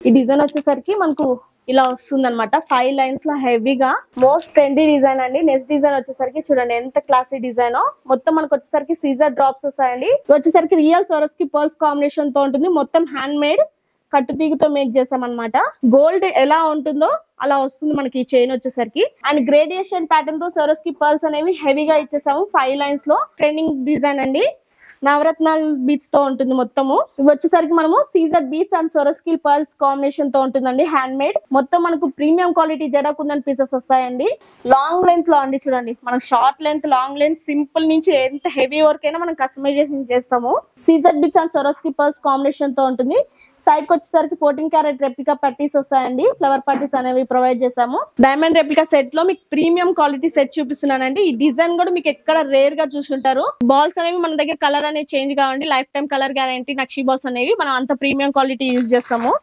ఈ డిజైన్ వచ్చేసరికి మనకు ఇలా వస్తుంది అనమాట. 5 లైన్స్ లో హెవీగా మోస్ట్ ట్రెండీ డిజైన్ అండి. నెక్స్ట్ డిజైన్ వచ్చేసరికి చూడండి ఎంత క్లాసీ డిజైన్. మొత్తం మనకు వచ్చేసరికి సీజర్ డ్రాప్స్ వస్తాయండి. వచ్చేసరికి రియల్ సోరస్కి పర్ల్స్ కాంబినేషన్ తో ఉంటుంది. మొత్తం హ్యాండ్ మేడ్ కట్టుతీగతో మేక్ చేసాం అనమాట. గోల్డ్ ఎలా ఉంటుందో అలా వస్తుంది మనకి ఈ చైన్ వచ్చేసరికి. అండ్ గ్రేడియేషన్ ప్యాటర్న్ తో సోరస్కి పర్ల్స్ అనేవి హెవీగా ఇచ్చేసాము. 5 లైన్స్ లో ట్రెండింగ్ డిజైన్ అండి. నవరత్నాల బీట్స్ తో ఉంటుంది మొత్తము. ఇవి వచ్చేసరికి మనము సీజర్ beads and Swarovski pearls combination తో ఉంటుందండి. హ్యాండ్ మేడ్ మొత్తం మనకు ప్రీమియం క్వాలిటీ జడకుందని పీసెస్ వస్తాయండి. లాంగ్ లెంత్ లో అండి చూడండి, మనం short length, long length, simple నుంచి ఎంత హెవీ వర్క్ అయినా మనం కస్టమైజేషన్ చేస్తాము. సీజర్ beads and Swarovski pearls combination తో ఉంటుంది. సైడ్ కి వచ్చేసరికి 14 క్యారెట్ రెప్లికా పట్టీస్ వస్తాయండి. ఫ్లవర్ పట్టీస్ అనేవి ప్రొవైడ్ చేసాము. డైమండ్ రెప్లికా సెట్ లో మీకు ప్రీమియం క్వాలిటీ సెట్ చూపిస్తున్నానండి. ఈ డిజైన్ కూడా మీకు ఎక్కడ రేర్ గా చూసుంటారు. బాల్స్ అనేవి మన దగ్గర కలర్ అనేది చేంజ్ కావండి. Lifetime colour guarantee nakshi balls అనేవి మనం అంత ప్రీమియం క్వాలిటీ యూజ్ చేస్తాము.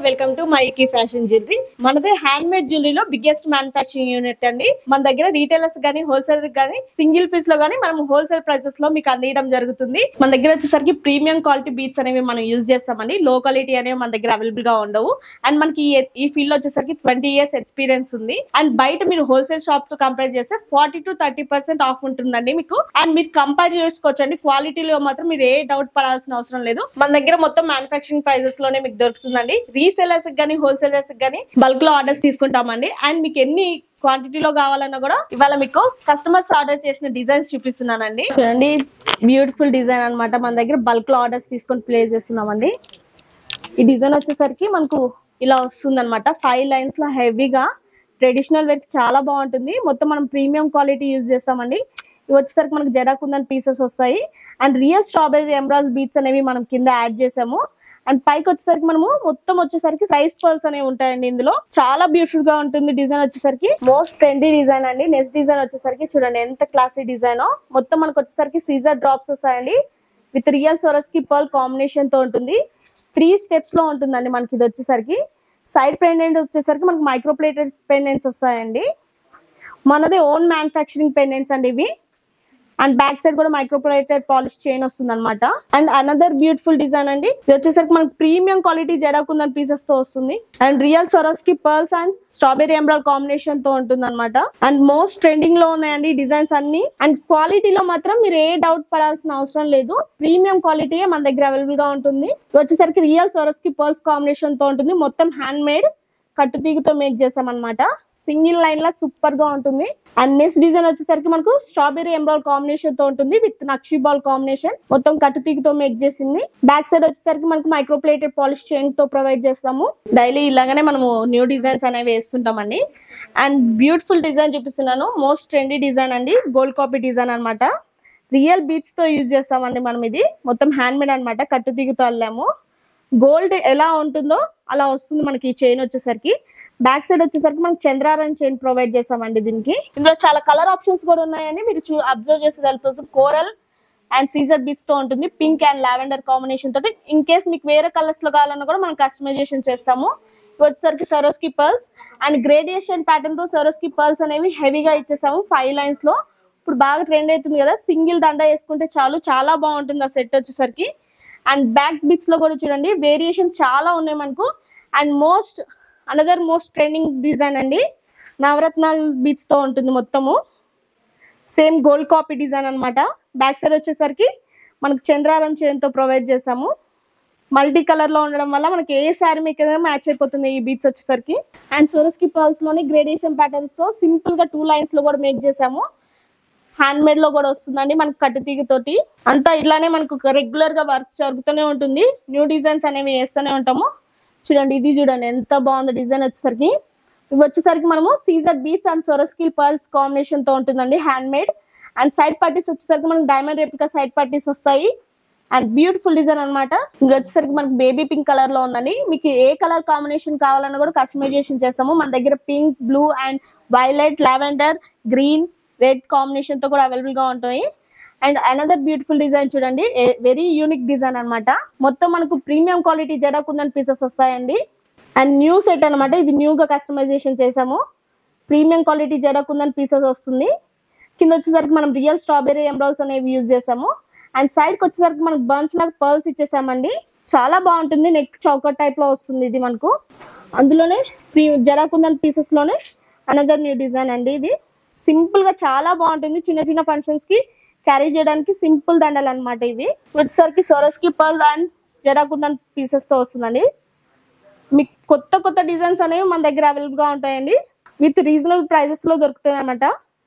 Welcome to Mikey fashion jewellery. మనదే హ్యాండ్ మేడ్ జ్యువెలరీలో బిగ్గెస్ట్ మ్యానుఫ్యాక్చరింగ్ యూనిట్ అండి. మన దగ్గర రీటైలర్స్ గానీ హోల్సేల్ గానీ సింగిల్ పీస్ లో గానీ మనం హోల్సేల్ ప్రైసెస్ లో మీకు అందించడం జరుగుతుంది. మన దగ్గర వచ్చేసరికి ప్రీమియం క్వాలిటీ బీట్స్ అనేవి మనం యూజ్ చేస్తామండి. లో క్వాలిటీ అనేవి మన దగ్గర అవైలబుల్ గా ఉండవు. అండ్ మనకి ఈ ఫీల్డ్ లో వచ్చేసరికి 20 years ఎక్స్పీరియన్స్ ఉంది. అండ్ బయట మీరు హోల్సేల్ షాప్ తో కంపేర్ చేస్తే 40 to 30% ఆఫ్ ఉంటుందండి మీకు. అండ్ మీరు కంపేర్ చేసుకోవచ్చండి. క్వాలిటీలో మాత్రం మీరు ఏ డౌట్ పడాల్సిన అవసరం లేదు. మన దగ్గర మొత్తం మ్యానుఫ్యాక్చరింగ్ ప్రైసెస్ లోనే మీకు దొరుకుతుందండి. రీసేలర్స్ గానీ హోల్సేలర్స్ గానీ బల్క్ లో ఆర్డర్స్ తీసుకుంటామండి. అండ్ మీకు ఎన్ని క్వాంటిటీలో కావాలన్నా కూడా ఇవాళ మీకు కస్టమర్స్ ఆర్డర్ చేసిన డిజైన్స్ చూపిస్తున్నానండి. చూడండి బ్యూటిఫుల్ డిజైన్ అన్నమాట. మన దగ్గర బల్క్ లో ఆర్డర్స్ తీసుకొని ప్లేస్ చేస్తున్నామండి. ఈ డిజైన్ వచ్చేసరికి మనకు ఇలా వస్తుంది అనమాట. 5 లైన్స్ లో హెవీగా ట్రెడిషనల్ వేర్ చాలా బాగుంటుంది. మొత్తం మనం ప్రీమియం క్వాలిటీ యూజ్ చేస్తామండి. ఇవి వచ్చేసరికి మనకు జడాకుందని పీసెస్ వస్తాయి. And real strawberry emerald beats అనేవి మనం కింద యాడ్ చేసాము. అండ్ పైకి వచ్చేసరికి మనము మొత్తం వచ్చేసరికి రైస్ పర్ల్స్ అనేవి ఉంటాయండి. ఇందులో చాలా బ్యూటిఫుల్ గా ఉంటుంది. డిజైన్ వచ్చేసరికి మోస్ట్ ట్రెండీ డిజైన్ అండి. నెక్స్ట్ డిజైన్ వచ్చేసరికి చూడండి ఎంత క్లాసీ డిజైన్. మొత్తం మనకు వచ్చేసరికి సీజర్ డ్రాప్స్ వస్తాయండి. విత్ రియల్ సొరస్కి పర్ల్ కాంబినేషన్ తో ఉంటుంది. 3 steps లో ఉంటుందండి మనకి. ఇది వచ్చేసరికి సైడ్ పెండెంట్ వచ్చేసరికి మనకి మైక్రోప్లేటెడ్ పెండెంట్స్ వస్తాయండి. మనదే ఓన్ మ్యానుఫ్యాక్చరింగ్ పెండెంట్స్ అండి ఇవి. అండ్ బ్యాక్ సైడ్ కూడా మైక్రోప్లేటెడ్ పాలిష్ చైన్ వస్తుంది అనమాట. అండ్ అనదర్ బ్యూటిఫుల్ డిజైన్ అండి. ఇది వచ్చేసరికి మనకి ప్రీమియం క్వాలిటీ జడాకుందని పీసెస్ తో వస్తుంది. And real సొరస్కి pearls and strawberry emerald combination తో ఉంటుంది అనమాట. అండ్ మోస్ట్ ట్రెండింగ్ లో ఉన్నాయండి డిజైన్స్ అన్ని. అండ్ క్వాలిటీలో మాత్రం మీరు ఏ డౌట్ పడాల్సిన అవసరం లేదు. ప్రీమియం క్వాలిటీ మన దగ్గర అవైలబుల్ గా ఉంటుంది. ఇది వచ్చేసరికి రియల్ సొరస్కి పర్ల్స్ కాంబినేషన్ తో ఉంటుంది. మొత్తం హ్యాండ్ మేడ్ కట్టుతీగతో మేక్ చేసాం అనమాట. సింగిల్ లైన్ లా సూపర్ గా ఉంటుంది. అండ్ నెక్స్ట్ డిజైన్ వచ్చేసరికి మనకు స్ట్రాబెరీ ఎమరాల్డ్ కాంబినేషన్ తో ఉంటుంది. విత్ నక్షి బాల్ కాంబినేషన్ మొత్తం కట్టుతీగతో మేక్ చేసింది. బ్యాక్ సైడ్ వచ్చేసరికి మనకు మైక్రోప్లేటెడ్ పాలిష్ చైన్ తో ప్రొవైడ్ చేస్తాము. డైలీ ఇలాగానే మనము న్యూ డిజైన్స్ అనేవి వేస్తుంటామండి. అండ్ బ్యూటిఫుల్ డిజైన్ చూపిస్తున్నాను. మోస్ట్ ట్రెండీ డిజైన్ అండి. గోల్డ్ కాపీ డిజైన్ అనమాట. రియల్ బీట్స్ తో యూజ్ చేస్తామండి మనం. ఇది మొత్తం హ్యాండ్ మేడ్ అనమాట. కట్టుతీగతో అల్లాము. గోల్డ్ ఎలా ఉంటుందో అలా వస్తుంది మనకి ఈ చైన్ వచ్చేసరికి. బ్యాక్ సైడ్ వచ్చేసరికి మనకి చంద్రారం చైన్ ప్రొవైడ్ చేసామండి దీనికి. ఇందులో చాలా కలర్ ఆప్షన్స్ కూడా ఉన్నాయండి. మీరు అబ్జర్వ్ చేసి తెలుస్తుంది. కోరల్ అండ్ సీజర్ బీట్స్ తో ఉంటుంది. పింక్ అండ్ లావెండర్ కాంబినేషన్ తోటి. ఇన్ కేస్ మీకు వేరే కలర్స్ లో కావాలన్నా కూడా మనం కస్టమైజేషన్ చేస్తాము. వచ్చేసరికి సరోస్కి పర్ల్స్ అండ్ గ్రేడియేషన్ ప్యాటర్న్ తో సరోస్కి పర్ల్స్ అనేవి హెవీగా ఇచ్చేసాము. 5 లైన్స్ లో ఇప్పుడు బాగా ట్రెండ్ అవుతుంది కదా. సింగిల్ దండ వేసుకుంటే చాలు, చాలా బాగుంటుంది ఆ సెట్ వచ్చేసరికి. అండ్ బ్యాక్ బిట్స్ లో కూడా చూడండి వేరియేషన్స్ చాలా ఉన్నాయి మనకు. And another most trending design అండి. నవరత్నాల బీట్స్ తో ఉంటుంది మొత్తము. సేమ్ గోల్డ్ కాపీ డిజైన్ అనమాట. బ్యాక్ సైడ్ వచ్చేసరికి మనకు చంద్రారం చైన్ తో ప్రొవైడ్ చేసాము. మల్టీ కలర్ లో ఉండడం వల్ల మనకి ఏ శారీ మీకు మ్యాచ్ అయిపోతుంది ఈ బీట్స్ వచ్చేసరికి. అండ్ సొరస్కి పర్ల్స్ లోని గ్రేడియేషన్ ప్యాటర్న్స్ తో సింపుల్ గా 2 లైన్స్ లో కూడా మేక్ చేసాము. హ్యాండ్ మేడ్ లో కూడా వస్తుందండి మనకు కట్టుతీగతోటి. అంతా ఇట్లానే మనకు రెగ్యులర్ గా వర్క్ జరుగుతూనే ఉంటుంది. న్యూ డిజైన్స్ అనేవి వేస్తూనే ఉంటాము. చూడండి ఇది చూడండి ఎంత బాగుంది డిజైన్ వచ్చేసరికి. ఇవి వచ్చేసరికి మనము సీజర్ beads and Swarovski pearls combination తో ఉంటుందండి హ్యాండ్ మేడ్. అండ్ సైడ్ పట్టీస్ వచ్చేసరికి మనకు డైమండ్ రెప్లికా సైడ్ పట్టీస్ వస్తాయి. అండ్ బ్యూటిఫుల్ డిజైన్ అనమాట. ఇది వచ్చేసరికి మనకు బేబీ పింక్ కలర్ లో ఉందండి. మీకు ఏ కలర్ కాంబినేషన్ కావాలన్నా కూడా కస్టమైజేషన్ చేస్తాము. మన దగ్గర pink, blue and violet, lavender, green, red combination తో కూడా అవైలబుల్ గా ఉంటాయి. అండ్ అనదర్ బ్యూటిఫుల్ డిజైన్ చూడండి. వెరీ యూనిక్ డిజైన్ అనమాట. మొత్తం మనకు ప్రీమియం క్వాలిటీ జడాకుందని పీసెస్ వస్తాయండి. అండ్ న్యూ సెట్ అనమాట. ఇది న్యూగా కస్టమైజేషన్ చేసాము. ప్రీమియం క్వాలిటీ జడకుందని పీసెస్ వస్తుంది. కింద వచ్చేసరికి మనం రియల్ స్ట్రాబెరీ ఎంబ్రాయిడ్స్ అనేవి యూజ్ చేసాము. అండ్ సైడ్ కి వచ్చేసరికి మనకు బర్న్స్ లాగా పర్ల్స్ ఇచ్చేసామండి. చాలా బాగుంటుంది. నెక్ చౌకర్ టైప్ లో వస్తుంది ఇది మనకు. అందులోనే జడకుందని పీసెస్ లోనే అనదర్ న్యూ డిజైన్ అండి. ఇది సింపుల్ గా చాలా బాగుంటుంది. చిన్న చిన్న ఫంక్షన్స్ కి క్యారీ చేయడానికి సింపుల్ దండలు అనమాట. ఇవి వచ్చేసరికి సొరస్కి పర్ల్ అండ్ జడకుందని పీసెస్ తో వస్తుందండి. మీకు కొత్త కొత్త డిజైన్స్ అనేవి మన దగ్గర అవైలబుల్ గా ఉంటాయండి. విత్ రీజనబుల్ ప్రైజెస్ లో దొరుకుతాయి అన్నమాట.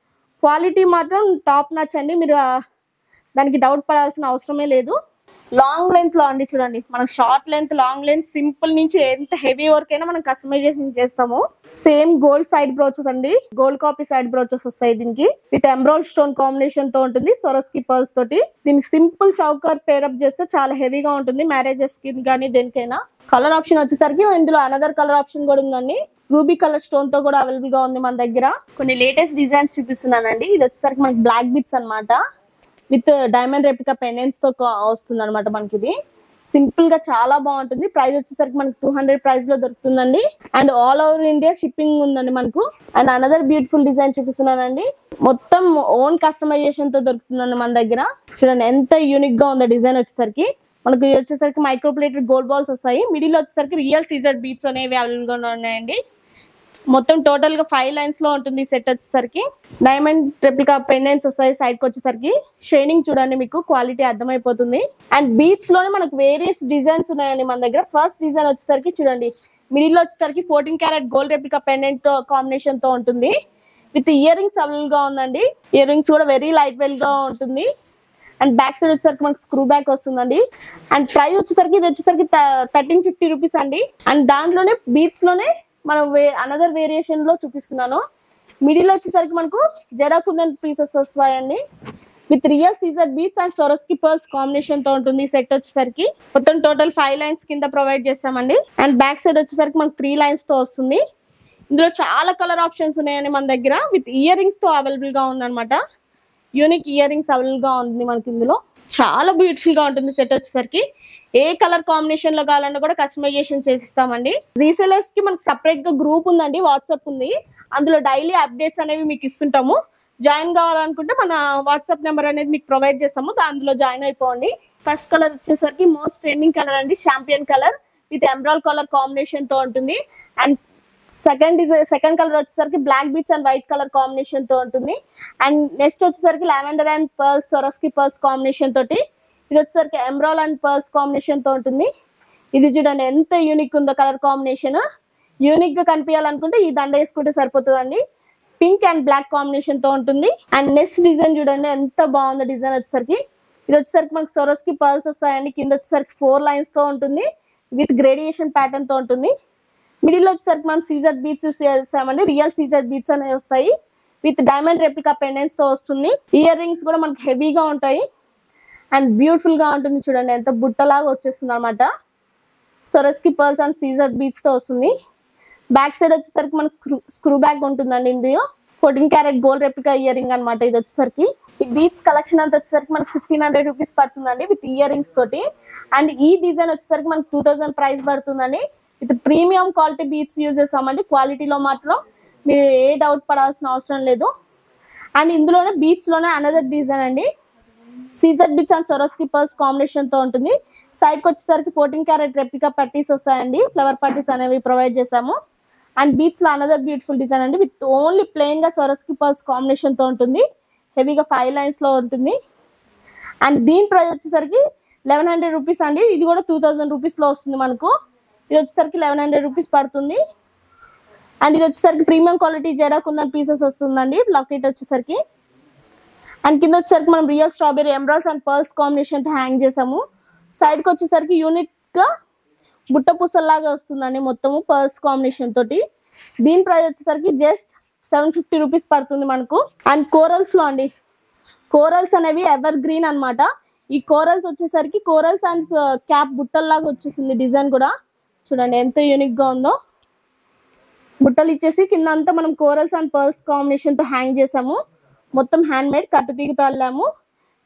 క్వాలిటీ మాత్రం టాప్ నచ్ అండి. మీరు దానికి డౌట్ పడాల్సిన అవసరమే లేదు. లాంగ్ లెంత్ లో అండి చూడండి, మనం short length, long length, simple నుంచి ఎంత హెవీ వర్క్ అయినా మనం కస్టమైజేషన్ చేస్తాము. సేమ్ గోల్డ్ సైడ్ బ్రోచెస్ అండి, గోల్డ్ కాపీ సైడ్ బ్రోచెస్ వస్తాయి దీనికి. విత్ ఎంబ్రాయిడ్ స్టోన్ కాంబినేషన్ తో ఉంటుంది సొరస్కి పర్ల్స్ తోటి. దీనికి సింపుల్ చౌకర్ పేరప్ చేస్తే చాలా హెవీగా ఉంటుంది మ్యారేజెస్ కి కానీ దేనికైనా. కలర్ ఆప్షన్ వచ్చేసరికి ఇందులో అనదర్ కలర్ ఆప్షన్ కూడా ఉందండి. రూబీ కలర్ స్టోన్ తో కూడా అవైలబుల్ గా ఉంది మన దగ్గర. కొన్ని లేటెస్ట్ డిజైన్స్ చూపిస్తున్నానండి. ఇది వచ్చేసరికి మనకి బ్లాక్ బిట్స్ అనమాట. విత్ డైమండ్ రెప్లికా పెండెంట్స్ తో వస్తుంది అనమాట మనకి. ఇది సింపుల్ గా చాలా బాగుంటుంది. ప్రైస్ వచ్చేసరికి మనకి 200 ప్రైస్ లో దొరుకుతుందండి. And all over India shipping ఉందండి మనకు. అండ్ అనదర్ బ్యూటిఫుల్ డిజైన్ చూపిస్తున్నానండి. మొత్తం ఓన్ కస్టమైజేషన్ తో దొరుకుతుందండి మన దగ్గర. చూడండి ఎంత యూనిక్ గా ఉందో డిజైన్ వచ్చేసరికి. మనకు వచ్చేసరికి మైక్రోప్లేటెడ్ గోల్డ్ బాల్స్ వస్తాయి. మిడిల్ వచ్చేసరికి రియల్ సీజర్ బీట్స్ అనేవి అవైలబుల్ గా ఉన్నాయండి. మొత్తం టోటల్ గా 5 లైన్స్ లో ఉంటుంది సెట్ వచ్చేసరికి. డైమండ్ రెప్లికా పెండెంట్స్ వస్తాయి సైడ్ కి వచ్చేసరికి. షైనింగ్ చూడండి, మీకు క్వాలిటీ అర్థమైపోతుంది. అండ్ బీట్స్ లోనే మనకు వేరియస్ డిజైన్స్ ఉన్నాయండి మన దగ్గర. ఫస్ట్ డిజైన్ వచ్చేసరికి చూడండి, మిడిల్ లో వచ్చేసరికి 14 carat gold replica pendant combination తో ఉంటుంది. విత్ ఇయర్ రింగ్స్ అవైలబుల్ గా ఉందండి. ఇయర్ రింగ్స్ కూడా వెరీ లైట్ వెయిట్ గా ఉంటుంది. అండ్ బ్యాక్ సైడ్ వచ్చేసరికి మనకు స్క్రూ బ్యాక్ వస్తుందండి. అండ్ ప్రైస్ వచ్చేసరికి ఇది వచ్చేసరికి 1350 రూపీస్ అండి. అండ్ దాంట్లోనే బీట్స్ లోనే మనం అనదర్ వేరియేషన్ లో చూపిస్తున్నాను. మిడిల్ వచ్చేసరికి మనకు జడకుందన్ పీసెస్ వస్తాయండి. విత్ రియల్ సీజర్ beads and Swarovski pearls combination తో ఉంటుంది సెట్ వచ్చేసరికి. మొత్తం టోటల్ 5 లైన్స్ కింద ప్రొవైడ్ చేస్తామండి. అండ్ బ్యాక్ సైడ్ వచ్చేసరికి మనకు 3 లైన్స్ తో వస్తుంది. ఇందులో చాలా కలర్ ఆప్షన్స్ ఉన్నాయండి మన దగ్గర. విత్ ఇయర్ రింగ్స్ తో అవైలబుల్ గా ఉందన్నమాట. యూనిక్ ఇయర్ రింగ్స్ అవైలబుల్ గా ఉంది మనకి. ఇందులో చాలా బ్యూటిఫుల్ గా ఉంటుంది సెట్ వచ్చేసరికి. ఏ కలర్ కాంబినేషన్ లో కావాలన్నా కూడా కస్టమైజేషన్ చేసిస్తామండి. రీసెలర్స్ కి మనకి సపరేట్ గా గ్రూప్ ఉందండి, వాట్సాప్ ఉంది. అందులో డైలీ అప్డేట్స్ అనేవి మీకు ఇస్తుంటాము. జాయిన్ కావాలనుకుంటే మన వాట్సాప్ నెంబర్ అనేది మీకు ప్రొవైడ్ చేస్తాము, అందులో జాయిన్ అయిపోండి. ఫస్ట్ కలర్ వచ్చేసరికి మోస్ట్ ట్రెండింగ్ కలర్ అండి, champagne colour with emerald colour combination తో ఉంటుంది. అండ్ సెకండ్ కలర్ వచ్చేసరికి black beads and white colour combination తో ఉంటుంది. అండ్ నెక్స్ట్ వచ్చేసరికి lavender and pearls, Swarovski pearls combination తోటి. ఇది వచ్చేసరికి ఎంబ్రాయిడ్ అండ్ పర్ల్స్ కాంబినేషన్ తో ఉంటుంది. ఇది చూడండి ఎంత యూనిక్ ఉందో కలర్ కాంబినేషన్. యూనిక్ గా కనిపించాలనుకుంటే ఈ దండ వేసుకుంటే సరిపోతుందండి. పింక్ అండ్ బ్లాక్ కాంబినేషన్ తో ఉంటుంది. అండ్ నెక్స్ట్ డిజైన్ చూడండి ఎంత బాగుందో డిజైన్ వచ్చేసరికి. ఇది వచ్చేసరికి మనకి సొరస్కి పర్ల్స్ వస్తాయండి. కింద వచ్చేసరికి 4 లైన్స్ తో ఉంటుంది. విత్ గ్రేడియేషన్ ప్యాటర్న్ తో ఉంటుంది. మిడిల్ వచ్చేసరికి మనం సీజర్ బీట్స్ యూస్ చేస్తామండి. రియల్ సీజర్ బీట్స్ అనేవి వస్తాయి. విత్ డైమండ్ రెప్లికా పెండెంట్స్ తో వస్తుంది. ఇయర్ రింగ్స్ కూడా మనకి హెవీగా ఉంటాయి. అండ్ బ్యూటిఫుల్ గా ఉంటుంది చూడండి, ఎంత బుట్టలాగా వచ్చేస్తుంది అనమాట. సొరస్కి పర్ల్స్ అండ్ సీజర్ బీట్స్ తో వస్తుంది. బ్యాక్ సైడ్ వచ్చేసరికి మనకు స్క్రూ బ్యాక్ ఉంటుందండి. ఇందులో 14 carat gold replica ear ring అనమాట. ఇది వచ్చేసరికి ఈ బీట్స్ కలెక్షన్ అంతా వచ్చేసరికి మనకి 1500 రూపీస్ పడుతుందండి విత్ ఇయర్ రింగ్స్ తోటి. అండ్ ఈ డిజైన్ వచ్చేసరికి మనకి 2000 ప్రైస్ పడుతుందండి. With premium quality beats use చేస్తామండి. క్వాలిటీలో మాత్రం మీరు ఏ డౌట్ పడాల్సిన అవసరం లేదు. అండ్ ఇందులోనే బీట్స్ లోనే అనదర్ డిజైన్ అండి, సీజర్ beads and Swarovski pearls combination తో ఉంటుంది. సైడ్ కి వచ్చేసరికి 14 క్యారెట్ రెప్లికా పట్టీస్ వస్తాయండి. ఫ్లవర్ పట్టీస్ అనేవి ప్రొవైడ్ చేసాము. అండ్ బీట్స్ లో అనదర్ బ్యూటిఫుల్ డిజైన్ అండి. విత్ ఓన్లీ ప్లెయిన్ గా సొరస్కి పర్ల్స్ కాంబినేషన్ తో ఉంటుంది. హెవీగా 5 లైన్స్ లో ఉంటుంది. అండ్ దీని ప్రైస్ వచ్చేసరికి 1100 రూపీస్ అండి. ఇది కూడా 2000 రూపీస్ లో వస్తుంది మనకు. ఇది వచ్చేసరికి 1100 రూపీస్ పడుతుంది. అండ్ ఇది వచ్చేసరికి ప్రీమియం క్వాలిటీ జడకుందన్ పీసెస్ వస్తుందండి. లాకెట్ వచ్చేసరికి. అండ్ కింద వచ్చేసరికి మనం real strawberry emeralds and pearls combination తో హ్యాంగ్ చేసాము. సైడ్ కి వచ్చేసరికి యూనిక్ గా బుట్ట పూసల్లాగా వస్తుందండి మొత్తము పర్ల్స్ కాంబినేషన్ తోటి. దీని ప్రైస్ వచ్చేసరికి జస్ట్ 750 రూపీస్ పడుతుంది మనకు. అండ్ కోరల్స్ లో అండి, కోరల్స్ అనేవి ఎవర్ గ్రీన్ అనమాట. ఈ కోరల్స్ వచ్చేసరికి కోరల్స్ అండ్ క్యాప్ బుట్టల్లాగా వచ్చేసింది. డిజైన్ కూడా చూడండి ఎంత యూనిక్ గా ఉందో. బుట్టలు ఇచ్చేసి కింద అంతా మనం కోరల్స్ అండ్ పర్ల్స్ కాంబినేషన్ తో హ్యాంగ్ చేసాము. మొత్తం హ్యాండ్ మేడ్ కట్టు తీగుతో అల్లాము.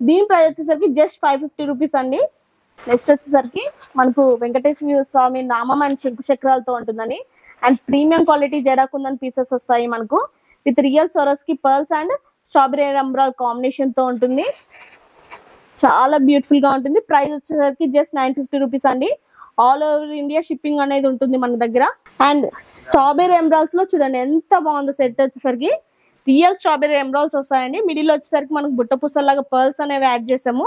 దీని ప్రైస్ వచ్చేసరికి జస్ట్ 550 రూపీస్ అండి. నెక్స్ట్ వచ్చేసరికి మనకు వెంకటేశ్వర స్వామి నామం అండ్ శంకు చక్రాలతో ఉంటుందని. And premium quality jadakundan pieces వస్తాయి మనకు. With real సొరస్కి pearls and strawberry embroidery combination తో ఉంటుంది. చాలా బ్యూటిఫుల్ గా ఉంటుంది. ప్రైస్ వచ్చేసరికి జస్ట్ 950 రూపీస్ అండి. ఆల్ ఓవర్ ఇండియా షిప్పింగ్ అనేది ఉంటుంది మన దగ్గర. అండ్ స్ట్రాబెరీ ఎంబ్రాయిడ్స్ లో చూడండి ఎంత బాగుందో సెట్ వచ్చేసరికి. రియల్ స్ట్రాబెరీ ఎంబ్రాయిడ్స్ వస్తాయండి. మిడిల్ వచ్చేసరికి మనకు బుట్ట పూసల్లాగా పర్ల్స్ అనేవి యాడ్ చేసాము.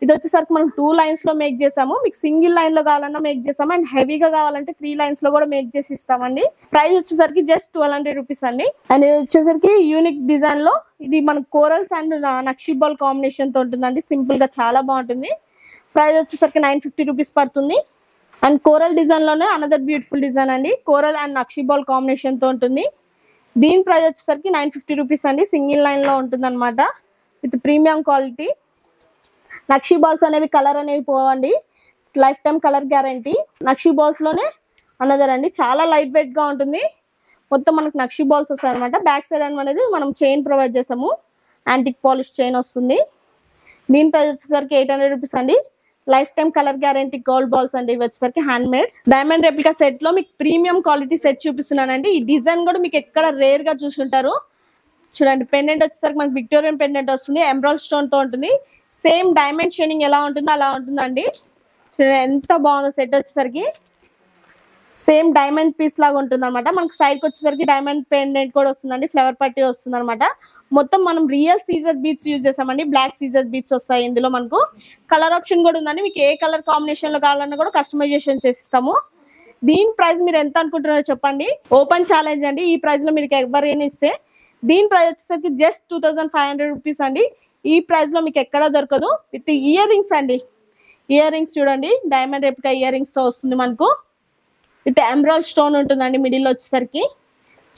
ఇది వచ్చేసరికి మనం 2 లైన్స్ లో మేక్ చేసాము. మీకు సింగిల్ లైన్ లో కావాలన్నా మేక్ చేసాము. అండ్ హెవీగా కావాలంటే 3 లైన్స్ లో కూడా మేక్ చేసి ఇస్తామండి. ప్రైస్ వచ్చేసరికి జస్ట్ 1200 రూపీస్ అండి. అండ్ ఇది వచ్చేసరికి యూనిక్ డిజైన్ లో ఇది మనకు corals and nakshi ball combination తో ఉంటుందండి. సింపుల్ గా చాలా బాగుంటుంది. ప్రైస్ వచ్చేసరికి 950 రూపీస్ పడుతుంది. అండ్ కోరల్ డిజైన్ లోనే అనదర్ బ్యూటిఫుల్ డిజైన్ అండి. Coral and nakshi ball combination తో ఉంటుంది. దీని ప్రైస్ వచ్చేసరికి 950 రూపీస్ అండి. సింగిల్ లైన్ లో ఉంటుంది అనమాట. With premium quality. Nakshi balls అనేవి కలర్ అనేవి పోవండి. Lifetime colour guarantee. Nakshi balls లోనే అనదర్ అండి. చాలా లైట్ వెయిట్ గా ఉంటుంది. మొత్తం మనకు నక్షి బాల్స్ వస్తాయి అనమాట. బ్యాక్ సైడ్ అనేది మనం చైన్ ప్రొవైడ్ చేసాము. యాంటిక్ పాలిష్ చైన్ వస్తుంది. దీని ప్రైస్ వచ్చేసరికి 800 రూపీస్ అండి. Life time colour guarantee gold balls అండి. ఇవి వచ్చేసరికి hand made diamond replica set లో మీకు ప్రీమియం క్వాలిటీ సెట్ చూపిస్తున్నానండి. ఈ డిజైన్ కూడా మీకు ఎక్కడ రేర్ గా చూసుంటారు. చూడండి పెండెంట్ వచ్చేసరికి మనకి విక్టోరియన్ పెండెంట్ వస్తుంది. ఎంబ్రాయిడ్ స్టోన్ తో ఉంటుంది. సేమ్ డైమండ్ షైనింగ్ ఎలా ఉంటుందో అలా ఉంటుందండి. ఎంత బాగుందో సెట్ వచ్చేసరికి. సేమ్ డైమండ్ పీస్ లాగా ఉంటుంది అనమాట. మనకి సైడ్ కి వచ్చేసరికి డైమండ్ పెండెంట్ కూడా వస్తుందండి. ఫ్లవర్ పట్టి వస్తుంది అనమాట. మొత్తం మనం రియల్ సీజర్ బీట్స్ యూజ్ చేసామండి. బ్లాక్ సీజర్ బీట్స్ వస్తాయి. ఇందులో మనకు కలర్ ఆప్షన్ కూడా ఉందండి. మీకు ఏ కలర్ కాంబినేషన్ లో కావాలన్నా కూడా కస్టమైజేషన్ చేసిస్తాము. దీని ప్రైస్ మీరు ఎంత అనుకుంటున్నారో చెప్పండి. ఓపెన్ ఛాలెంజ్ అండి. ఈ ప్రైస్ లో మీకు ఎవరైనా ఇస్తే దీని ప్రైస్ వచ్చేసరికి జస్ట్ 2500 రూపీస్ అండి. ఈ ప్రైస్ లో మీకు ఎక్కడా దొరకదు. విత్ ఇయర్ రింగ్స్ అండి. ఇయర్ రింగ్స్ చూడండి డైమండ్ రెప్లికా ఇయర్ రింగ్స్ తో వస్తుంది మనకు. విత్ ఎంబ్రాయిడ్ స్టోన్ ఉంటుందండి మిడిల్ వచ్చేసరికి.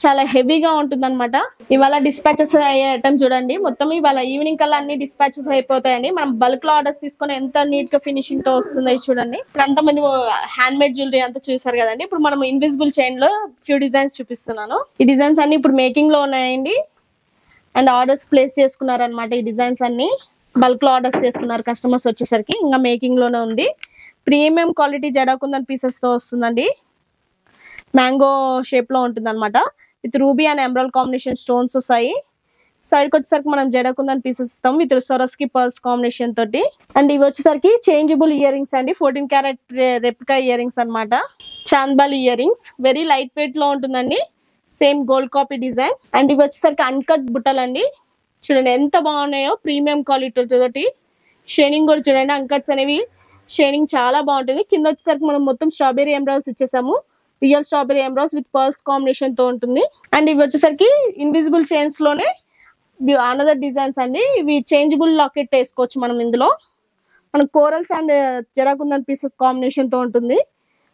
చాలా హెవీగా ఉంటుంది అనమాట. ఇవాళ డిస్పాచెస్ అయ్యే ఐటమ్ చూడండి. మొత్తం ఇవాళ ఈవినింగ్ కల్లా అన్ని డిస్పాచెస్ అయిపోతాయండి. మనం బల్క్ లో ఆర్డర్స్ తీసుకొని ఎంత నీట్ గా ఫినిషింగ్ తో వస్తుంది చూడండి. ఇప్పుడు అంత మంది హ్యాండ్ మేడ్ జ్యువెలరీ అంతా చూసారు కదండి. ఇప్పుడు మనం ఇన్విజిబుల్ చైన్ లో ఫ్యూ డిజైన్స్ చూపిస్తున్నాను. ఈ డిజైన్స్ అన్ని ఇప్పుడు మేకింగ్ లో ఉన్నాయండి. అండ్ ఆర్డర్స్ ప్లేస్ చేసుకున్నారనమాట. ఈ డిజైన్స్ అన్ని బల్క్ లో ఆర్డర్స్ చేసుకున్నారు కస్టమర్స్ వచ్చేసరికి. ఇంకా మేకింగ్ లోనే ఉంది. ప్రీమియం క్వాలిటీ జడాకుందన్ పీసెస్ తో వస్తుందండి. మ్యాంగో షేప్ లో ఉంటుంది అనమాట. With ruby and emerald combination stones వస్తాయి. సైడ్ కి వచ్చేసరికి మనం జడాకుందన్ పీసెస్ ఇస్తాం విత్ సొరస్కి పర్ల్స్ కాంబినేషన్ తోటి. అండ్ ఇవి వచ్చేసరికి చేంజబుల్ ఇయర్ రింగ్స్ అండి. 14 క్యారెట్ రెప్లికా ఇయర్ రింగ్స్ అనమాట. Chandbali earrings very lightweight లో ఉంటుందండి. Same gold copy design. And ఇవి వచ్చేసరికి అన్కట్ బుట్టలు అండి. చూడండి ఎంత బాగున్నాయో ప్రీమియం క్వాలిటీ తోటి. షైనింగ్ కూడా చూడండి. అన్కట్స్ అనేవి షైనింగ్ చాలా బాగుంటుంది. కింద వచ్చేసరికి మనం మొత్తం స్ట్రాబెరీ ఎంబ్రాయిడ్స్ ఇచ్చేసాము. Real strawberry emeralds with pearls combination తో ఉంటుంది. అండ్ ఇవి వచ్చేసరికి ఇన్విజిబుల్ చైన్స్ లోనే అనదర్ డిజైన్స్ అండి. ఇవి చేంజబుల్ లాకెట్ వేసుకోవచ్చు మనం. ఇందులో మనకు corals and jadakundan pieces combination తో ఉంటుంది.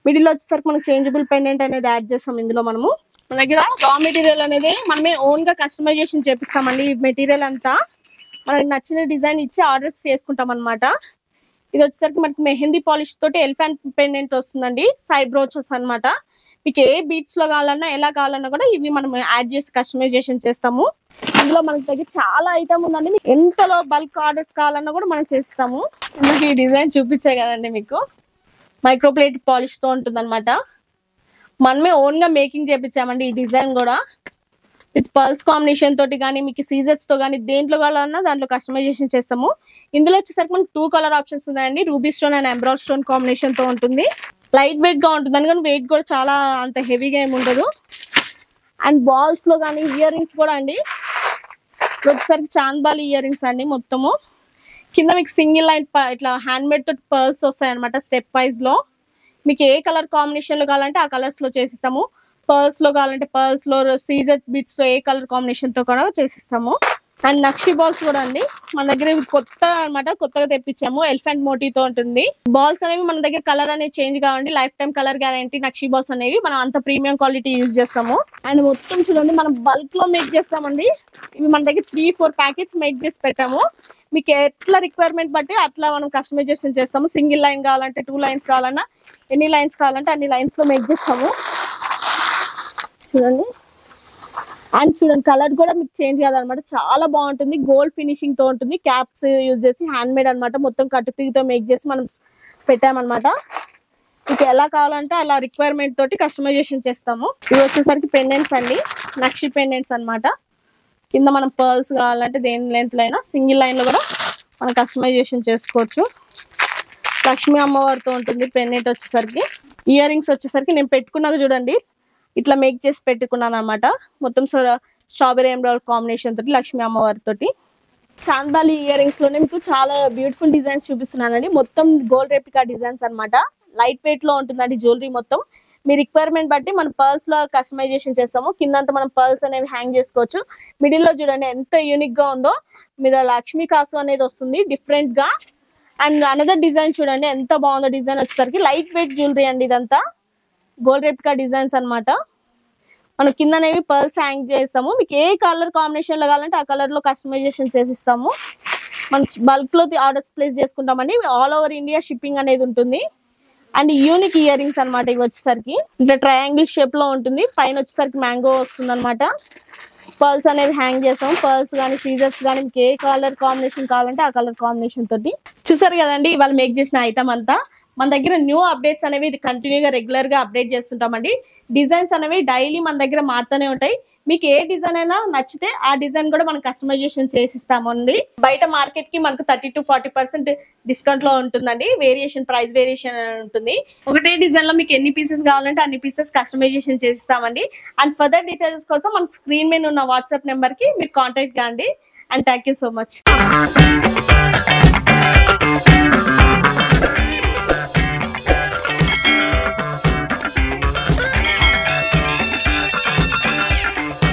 మిడిల్ వచ్చేసరికి మనకు చేంజబుల్ పెండెంట్ అనేది యాడ్ చేస్తాం ఇందులో మనము. మన దగ్గర రా మెటీరియల్ అనేది మనమే ఓన్ గా కస్టమైజేషన్ చేపిస్తామండి. ఈ మెటీరియల్ అంతా మనకి నచ్చిన డిజైన్ ఇచ్చి ఆర్డర్స్ చేసుకుంటాం అనమాట. ఇది వచ్చేసరికి మనకి మెహందీ పాలిష్ తోటి ఎలిఫెంట్ పెండెంట్ వస్తుందండి. సైడ్ బ్రోచెస్ అనమాట. మీకు ఏ బీట్స్ లో కావాలన్నా ఎలా కావాలన్నా కూడా ఇవి మనం యాడ్ చేసి కస్టమైజేషన్ చేస్తాము. ఇందులో మనకి దగ్గర చాలా ఐటమ్ ఉందండి. మీకు ఎంతలో బల్క్ ఆర్డర్స్ కావాలన్నా కూడా మనం చేస్తాము. ఇందుకు ఈ డిజైన్ చూపించే కదండి మీకు. మైక్రోప్లేట్ పాలిష్ తో ఉంటుంది అనమాట. మనమే ఓన్ గా మేకింగ్ చేపించామండి ఈ డిజైన్ కూడా. విత్ పర్ల్స్ కాంబినేషన్ తోటి కానీ మీకు సీజర్స్ తో కానీ దేంట్లో కావాలన్నా దాంట్లో కస్టమైజేషన్ చేస్తాము. ఇందులో వచ్చేసరికి మనకి 2 కలర్ ఆప్షన్స్ ఉన్నాయండి. Ruby stone and emerald stone combination తో ఉంటుంది. లైట్ వెయిట్ గా ఉంటుంది కానీ వెయిట్ కూడా చాలా అంత హెవీగా ఏమి ఉండదు. అండ్ బాల్స్ లో కానీ ఇయర్ రింగ్స్ కూడా అండి. వచ్చేసరికి చాంద్బాల్ ఇయర్ రింగ్స్ అండి. మొత్తము కింద మీకు సింగిల్ లైన్ ఇట్లా హ్యాండ్ మేడ్ తోటి పర్ల్స్ వస్తాయి అనమాట. స్టెప్ వైజ్ లో మీకు ఏ కలర్ కాంబినేషన్ లో కావాలంటే ఆ కలర్స్ లో చేసిస్తాము. పర్ల్స్ లో కావాలంటే పర్ల్స్ లో, సీజర్ బిట్స్ లో ఏ కలర్ కాంబినేషన్ తో కూడా చేసిస్తాము. అండ్ నక్షి బాల్స్ కూడా అండి మన దగ్గర కొత్త అనమాట. కొత్తగా తెప్పించాము. ఎలిఫెంట్ మోటీతో ఉంటుంది. బాల్స్ అనేవి మన దగ్గర కలర్ అనేది చేంజ్ కావండి. Lifetime colour guarantee. Nakshi balls అనేవి మనం అంత ప్రీమియం క్వాలిటీ యూజ్ చేస్తాము. అండ్ మొత్తం చూడండి మనం బల్క్ లో మేక్ చేస్తామండి. ఇవి మన దగ్గర 3-4 ప్యాకెట్స్ మేక్ చేసి పెట్టాము. మీకు ఎట్లా రిక్వైర్మెంట్ బట్టి అట్లా మనం కస్టమైజేషన్ చేస్తాము. సింగిల్ లైన్ కావాలంటే 2 లైన్స్ కావాలన్నా, ఎన్ని లైన్స్ కావాలంటే అన్ని లైన్స్ లో మేక్ చేస్తాము. చూడండి. అండ్ చూడండి కలర్ కూడా మీకు చేంజ్ కాదనమాట. చాలా బాగుంటుంది. గోల్డ్ ఫినిషింగ్ తో ఉంటుంది. క్యాప్స్ యూజ్ చేసి హ్యాండ్ మేడ్ అనమాట. మొత్తం కట్టుతీతో మేక్ చేసి మనం పెట్టామన్నమాట. మీకు ఎలా కావాలంటే అలా రిక్వైర్మెంట్ తోటి కస్టమైజేషన్ చేస్తాము. ఇవి వచ్చేసరికి పెండెంట్స్ అండి. నక్షి పెండెంట్స్ అనమాట. కింద మనం పర్ల్స్ కావాలంటే దేని లెంత్ అయినా సింగిల్ లైన్ లో కూడా మనం కస్టమైజేషన్ చేసుకోవచ్చు. లక్ష్మీ అమ్మవారితో ఉంటుంది. పెన్నెట్ వచ్చేసరికి ఇయర్ రింగ్స్ వచ్చేసరికి నేను పెట్టుకున్నాక చూడండి ఇట్లా మేక్ చేసి పెట్టుకున్నాను అనమాట. మొత్తం స్ట్రాబెరీ ఎమరాల్డ్ కాంబినేషన్ తోటి లక్ష్మీ అమ్మవారి తోటి. చాంద్బాలి ఇయర్ రింగ్స్ లోనే మీకు చాలా బ్యూటిఫుల్ డిజైన్స్ చూపిస్తున్నానండి. మొత్తం గోల్డ్ రెప్లికా డిజైన్స్ అనమాట. లైట్ వెయిట్ లో ఉంటుందండి జ్యువెలరీ మొత్తం. మీ రిక్వైర్మెంట్ బట్టి మనం పర్ల్స్ లో కస్టమైజేషన్ చేస్తాము. కిందంతా మనం పర్ల్స్ అనేవి హ్యాంగ్ చేసుకోవచ్చు. మిడిల్ లో చూడండి ఎంత యూనిక్ గా ఉందో. మీద లక్ష్మీ కాసు అనేది వస్తుంది డిఫరెంట్ గా. అండ్ అనదర్ డిజైన్ చూడండి ఎంత బాగుందో. డిజైన్ వచ్చేసరికి లైట్ వెయిట్ జ్యువెలరీ అండి. ఇదంతా గోల్డ్ రెప్లికా డిజైన్స్ అనమాట. మనం కింద అనేవి పర్ల్స్ హ్యాంగ్ చేస్తాము. మీకు ఏ కలర్ కాంబినేషన్ లో కావాలంటే ఆ కలర్ లో కస్టమైజేషన్ చేసిస్తాము. మనం బల్క్ లో ఆర్డర్స్ ప్లేస్ చేసుకుంటామండి. ఆల్ ఓవర్ ఇండియా షిప్పింగ్ అనేది ఉంటుంది. అండ్ యూనిక్ ఇయర్ రింగ్స్ అనమాట. ఇవి వచ్చేసరికి ఇట్లా ట్రయాంగిల్ షేప్ లో ఉంటుంది. పైన వచ్చేసరికి మ్యాంగో వస్తుంది అనమాట. పర్ల్స్ అనేవి హ్యాంగ్ చేస్తాము. పర్ల్స్ కానీ సీజర్స్ కానీ మీకు ఏ కలర్ కాంబినేషన్ కావాలంటే ఆ కలర్ కాంబినేషన్ తోటి. చూసారు కదండి ఇవాళ మేక్ చేసిన ఐటమ్ అంతా. మన దగ్గర న్యూ అప్డేట్స్ అనేవి కంటిన్యూగా రెగ్యులర్ గా అప్డేట్ చేస్తుంటామండి. డిజైన్స్ అనేవి డైలీ మన దగ్గర మారుతూనే ఉంటాయి. మీకు ఏ డిజైన్ అయినా నచ్చితే ఆ డిజైన్ కూడా మనం కస్టమైజేషన్ చేసిస్తామండి. బయట మార్కెట్ కి మనకు 30 to 40% డిస్కౌంట్ లో ఉంటుందండి. ప్రైస్ వేరియేషన్ ఉంటుంది. ఒకటే డిజైన్ లో మీకు ఎన్ని పీసెస్ కావాలంటే అన్ని పీసెస్ కస్టమైజేషన్ చేసిస్తామండి. అండ్ ఫర్దర్ డీటెయిల్స్ కోసం మన స్క్రీన్ మీద ఉన్న వాట్సాప్ నెంబర్ కి మీరు కాంటాక్ట్ కాండి. And thank you so much.